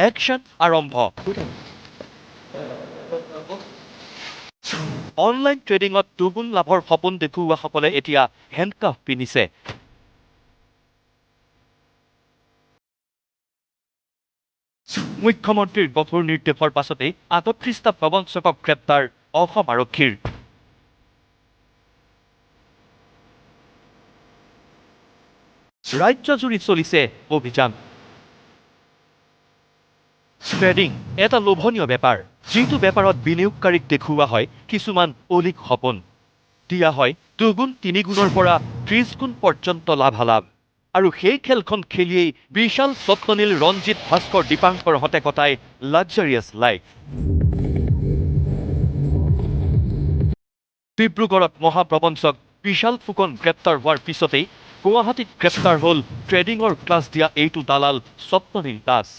Action আৰম্ভ। Online ট্ৰেডিঙত দুগুণ লাভৰ সপোন দেখুওৱাসকলে এতিয়া হেণ্ডকাফ পিন্ধিছে। মুখ্যমন্ত্ৰীৰ কঠোৰ নিৰ্দেশৰ পাছতেই ৩৮টা প্ৰবঞ্চকক গ্ৰেপ্তাৰ অসম আৰক্ষীৰ। ৰাজ্যজুৰি চলিছে অভিযান। ট্ৰেডিং এটা লোভনীয় বেপাৰ, যিটো বেপাৰত বিনিয়োগকাৰীক দেখুওৱা হয় কিছুমান অলিক সপোন। দিয়া হয় দুগুণ ৩ গুণৰ পৰা ৩০ গুণ পৰ্যন্ত লাভালাভ। আৰু সেই খেলখন খেলিয়েই বিশাল স্বপ্ননীল ৰঞ্জিত ভাস্কৰ দীপাংকৰহঁতে কটায় লাক্সাৰিয়াছ লাইফ। ডিব্ৰুগড়ত মহাপ্ৰবঞ্চক বিশাল ফুকন গ্ৰেপ্তাৰ হোৱাৰ পিছতেই গুৱাহাটীত গ্ৰেপ্তাৰ হ'ল ট্ৰেডিঙৰ ক্লাছ দিয়া এইটো দালাল স্বপ্ননীল দাস।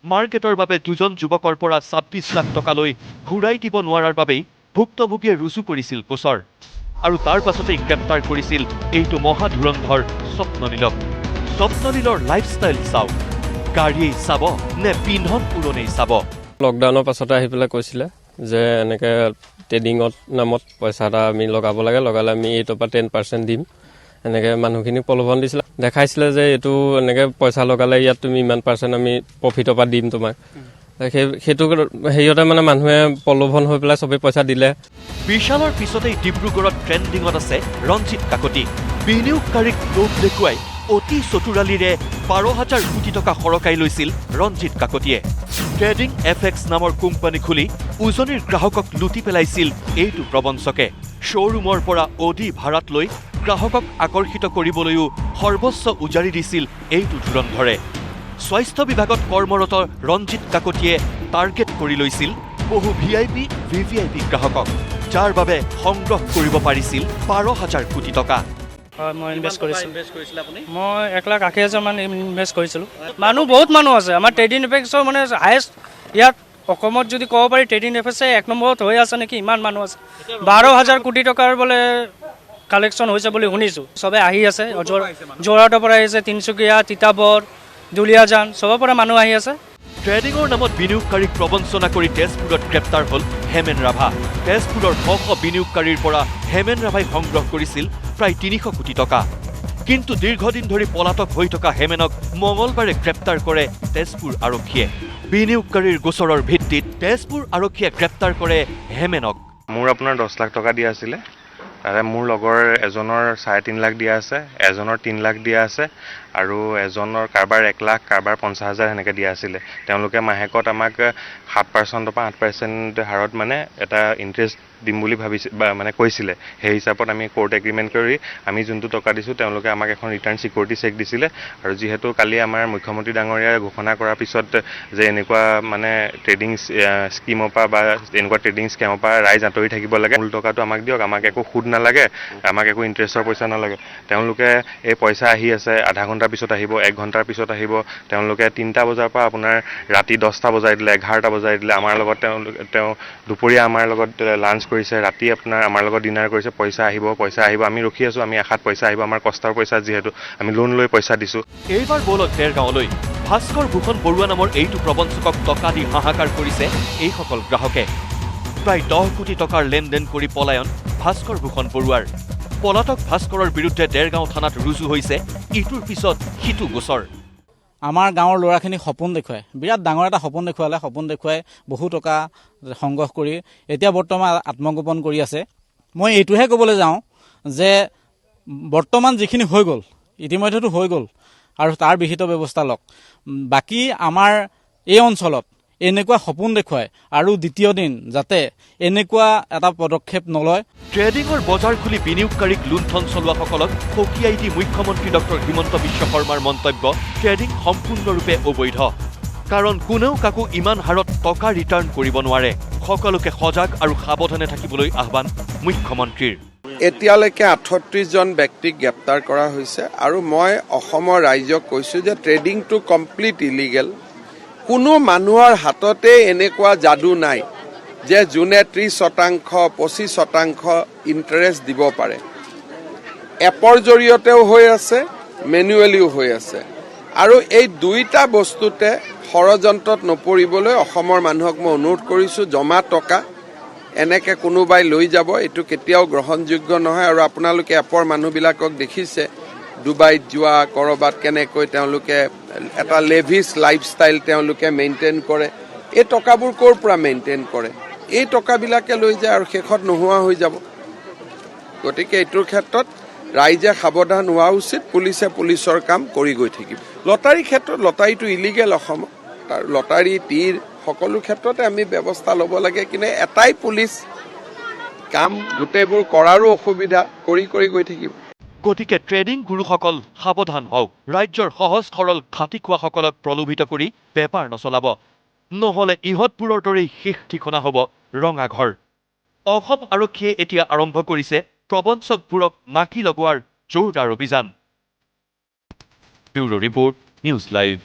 মাৰ্কেটৰ বাবে দুজন যুৱকৰ পৰা ২৬ লাখ টকালৈ ঘূৰাই দিব নোৱাৰাৰ বাবেই ভুক্তভোগীয়ে ৰুজু কৰিছিল গোচৰ। আৰু তাৰ পাছতেই গ্ৰেপ্তাৰ কৰিছিল এইটো মহাধুৰন্ধৰ স্বপ্ননীলক। স্বপ্ননীলৰ লাইফষ্টাইল চাওক, গাড়ীয়েই চাব নে পিন্ধন উৰণেই চাব। লকডাউনৰ পাছতে আহি পেলাই কৈছিলে যে এনেকৈ ট্ৰেডিঙত নামত পইচা এটা আমি লগাব লাগে, লগালে আমি 8% দিম। এনেকৈ মানুহখিনিক প্ৰলোভন দিছিলে, দেখাইছিলে যে এইটো এনেকৈ পইচা লগালে ইয়াত তুমি ইমান % আমি প্ৰফিটৰ পৰা দিম তোমাক। সেইটো হেৰিয়তে মানে মানুহে প্ৰলোভন হৈ পেলাই চবেই পইচা দিলে। বিশালৰ পিছতেই ডিব্ৰুগড়ত ট্ৰেণ্ডিঙত আছে ৰঞ্জিত কাকতি। বিনিয়োগকাৰীক লোভ দেখুৱাই অতি চতুৰালিৰে ১২,০০০ কোটি টকা সৰকাই লৈছিল ৰঞ্জিত কাকতিয়ে। ট্ৰেডিং FX নামৰ কোম্পানী খুলি উজনিৰ গ্ৰাহকক লুটি পেলাইছিল এইটো প্ৰবঞ্চকে। শ্ব'ৰুমৰ পৰা অডি ভাড়াত লৈ গ্ৰাহকক আকৰ্ষিত কৰিবলৈও সৰ্বস্ব উজাৰি দিছিল এইটো ধুৰন্ধৰে। স্বাস্থ্য বিভাগত কৰ্মৰত ৰঞ্জিত কাকতিয়ে টাৰ্গেট কৰি লৈছিল বহু VIP, VVIP গ্ৰাহকক, যাৰ বাবে সংগ্ৰহ কৰিব পাৰিছিল ১২,০০০ কোটি টকা। হয়, মই ইনভেষ্ট কৰিছিলোঁ। মই 1,80,000 মান ইনভেষ্ট কৰিছিলোঁ। বহুত মানুহ আছে আমাৰ ট্ৰেডিং এফেক্সৰ মানে হায়েষ্ট ইয়াত অসমত যদি ক'ব পাৰি ট্ৰেডিং এফেক্সে 1 নম্বৰত হৈ আছে নেকি, ইমান মানুহ আছে। ১২,০০০ কোটি টকাৰ বোলে কালেকশ্যন হৈছে বুলি শুনিছোঁ। চবে আহি আছে, যোৰহাটৰ পৰা আহিছে, তিনিচুকীয়া, তিতাবৰ, দুলীয়াজান, চবৰ পৰা মানুহ আহি আছে। ট্ৰেডিঙৰ নামত বিনিয়োগকাৰীক প্ৰবঞ্চনা কৰি তেজপুৰত গ্ৰেপ্তাৰ হ'ল হেমেন ৰাভা। তেজপুৰৰ শ শ বিনিয়োগকাৰীৰ পৰা হেমেন ৰাভাই সংগ্ৰহ কৰিছিল প্ৰায় ৩০০ কোটি টকা। কিন্তু দীৰ্ঘদিন ধৰি পলাতক হৈ থকা হেমেনক মঙলবাৰে গ্ৰেপ্তাৰ কৰে তেজপুৰ আৰক্ষীয়ে। বিনিয়োগকাৰীৰ গোচৰৰ ভিত্তিত তেজপুৰ আৰক্ষীয়ে গ্ৰেপ্তাৰ কৰে হেমেনক। মোৰ আপোনাৰ 10 লাখ টকা দিয়া আছিলে, তাৰে মোৰ লগৰ এজনৰ 3.5 লাখ দিয়া আছে, এজনৰ 3 লাখ দিয়া আছে আৰু এজনৰ কাৰোবাৰ 1 লাখ, কাৰোবাৰ 50,000 সেনেকৈ দিয়া আছিলে। তেওঁলোকে মাহেকত আমাক 7% পৰা 8% হাৰত মানে এটা ইণ্টাৰেষ্ট দিম বুলি ভাবিছে বা মানে কৈছিলে। সেই হিচাপত আমি কোৰ্ট এগ্ৰিমেণ্ট কৰি আমি যোনটো টকা দিছোঁ তেওঁলোকে আমাক এখন ৰিটাৰ্ণ ছিকিউৰিটি চেক দিছিলে। আৰু যিহেতু কালি আমাৰ মুখ্যমন্ত্ৰী ডাঙৰীয়াই ঘোষণা কৰাৰ পিছত যে এনেকুৱা মানে ট্ৰেডিং স্কিমৰ পৰা বা এনেকুৱা ট্ৰেডিং স্কেমৰ পৰা ৰাইজ আঁতৰি থাকিব লাগে, মূল টকাটো আমাক দিয়ক, আমাক একো সুদ নালাগে, আমাক একো ইণ্টাৰেষ্টৰ পইচা নালাগে। তেওঁলোকে এই পইচা আহি আছে, আধা ঘণ্টাৰ পিছত আহিব, 1 ঘণ্টাৰ পিছত আহিব। তেওঁলোকে 3টা বজাৰ পৰা আপোনাৰ ৰাতি 10টা বজাই দিলে, 11টা বজাই দিলে। আমাৰ লগত তেওঁ দুপৰীয়া আমাৰ লগত লাঞ্চ কৰিছে, ৰাতি আপোনাৰ আমাৰ লগত ডিনাৰ কৰিছে। পইচা আহিব, পইচা আহিব, আমি ৰখি আছোঁ, আমি আশাত পইচা আহিব, আমাৰ কষ্টৰ পইচা, যিহেতু আমি লোন লৈ পইচা দিছোঁ। এইবাৰ বলত দেৰগাঁৱলৈ ভাস্কৰ ভূষণ বৰুৱা নামৰ এইটো প্ৰবঞ্চকক টকা দি হাহাকাৰ কৰিছে এইসকল গ্ৰাহকে। প্ৰায় 10 কোটি টকাৰ লেনদেন কৰি পলায়ন ভাস্কৰ ভূষণ বৰুৱাৰ। পলাতক ভাস্কৰৰ বিৰুদ্ধে দেৰগাঁও থানাত ৰুজু হৈছে ইটোৰ পিছত সিটো গোচৰ। আমাৰ গাঁৱৰ ল'ৰাখিনিক সপোন দেখুৱাই, বিৰাট ডাঙৰ এটা সপোন দেখুৱালে। সপোন দেখুৱাই বহু টকা সংগ্ৰহ কৰি এতিয়া বৰ্তমান আত্মগোপন কৰি আছে। মই এইটোহে ক'বলৈ যাওঁ যে বৰ্তমান যিখিনি হৈ গ'ল, ইতিমধ্যেতো হৈ গ'ল, আৰু তাৰ বিহিত ব্যৱস্থা লওক। বাকী আমাৰ এই অঞ্চলত এনেকুৱা সপোন দেখুৱাই আৰু দ্বিতীয় দিন যাতে এনেকুৱা এটা পদক্ষেপ নলয়। ট্ৰেডিঙৰ বজাৰ খুলি বিনিয়োগকাৰীক লুণ্ঠন চলোৱাসকলক সকীয়াই দি মুখ্যমন্ত্ৰী ডক্টৰ হিমন্ত বিশ্ব শৰ্মাৰ মন্তব্য, ট্ৰেডিং সম্পূৰ্ণৰূপে অবৈধ। কাৰণ কোনেও কাকো ইমান হাৰত টকা ৰিটাৰ্ণ কৰিব নোৱাৰে। সকলোকে সজাগ আৰু সাৱধানে থাকিবলৈ আহ্বান মুখ্যমন্ত্ৰীৰ। এতিয়ালৈকে 38 জন ব্যক্তিক গ্ৰেপ্তাৰ কৰা হৈছে আৰু মই অসমৰ ৰাইজক কৈছোঁ যে ট্ৰেডিংটো কমপ্লিট ইলিগেল। কোনো মানুহৰ হাততে এনেকুৱা যাদু নাই যে যোনে 30%, 25% ইণ্টাৰেষ্ট দিব পাৰে। এপৰ জৰিয়তেও হৈ আছে, মেনুৱেলিও হৈ আছে। আৰু এই দুইটা বস্তুতে ষড়যন্ত্ৰত নপৰিবলৈ অসমৰ মানুহক মই অনুৰোধ কৰিছোঁ, জমা টকা এনেকৈ কোনোবাই লৈ যাব এইটো কেতিয়াও গ্ৰহণযোগ্য নহয়। আৰু আপোনালোকে এপৰ মানুহবিলাকক দেখিছে ডুবাইত যোৱা, ক'ৰবাত কেনেকৈ তেওঁলোকে এটা লেভিছ লাইফষ্টাইল তেওঁলোকে মেইনটেইন কৰে। এই টকাবোৰ ক'ৰ পৰা মেইনটেইন কৰে? এই টকাবিলাকে লৈ যায় আৰু শেষত নোহোৱা হৈ যাব। গতিকে এইটোৰ ক্ষেত্ৰত ৰাইজে সাৱধান হোৱা উচিত। পুলিচে পুলিচৰ কাম কৰি গৈ থাকিব। লটাৰীৰ ক্ষেত্ৰত লটাৰীটো ইলিগেল অসমত, তাৰ লটাৰী তীৰ সকলো ক্ষেত্ৰতে আমি ব্যৱস্থা ল'ব লাগে, কিন্তু এটাই পুলিচ কাম গোটেইবোৰ কৰাৰো অসুবিধা, কৰি গৈ থাকিব। গতিকে ট্ৰেডিং গুৰুসকল সাৱধান হওক। ৰাজ্যৰ সহজ সৰল খাটি খোৱাসকলক প্ৰলোভিত কৰি বেপাৰ নচলাব, নহ'লে ইহঁতবোৰৰ দৰেই শেষ ঠিকনা হ'ব ৰঙা ঘৰ। অসম আৰক্ষীয়ে এতিয়া আৰম্ভ কৰিছে প্ৰবঞ্চকবোৰক নাকি লগোৱাৰ জোৰদাৰ অভিযান। Bureau report, news live.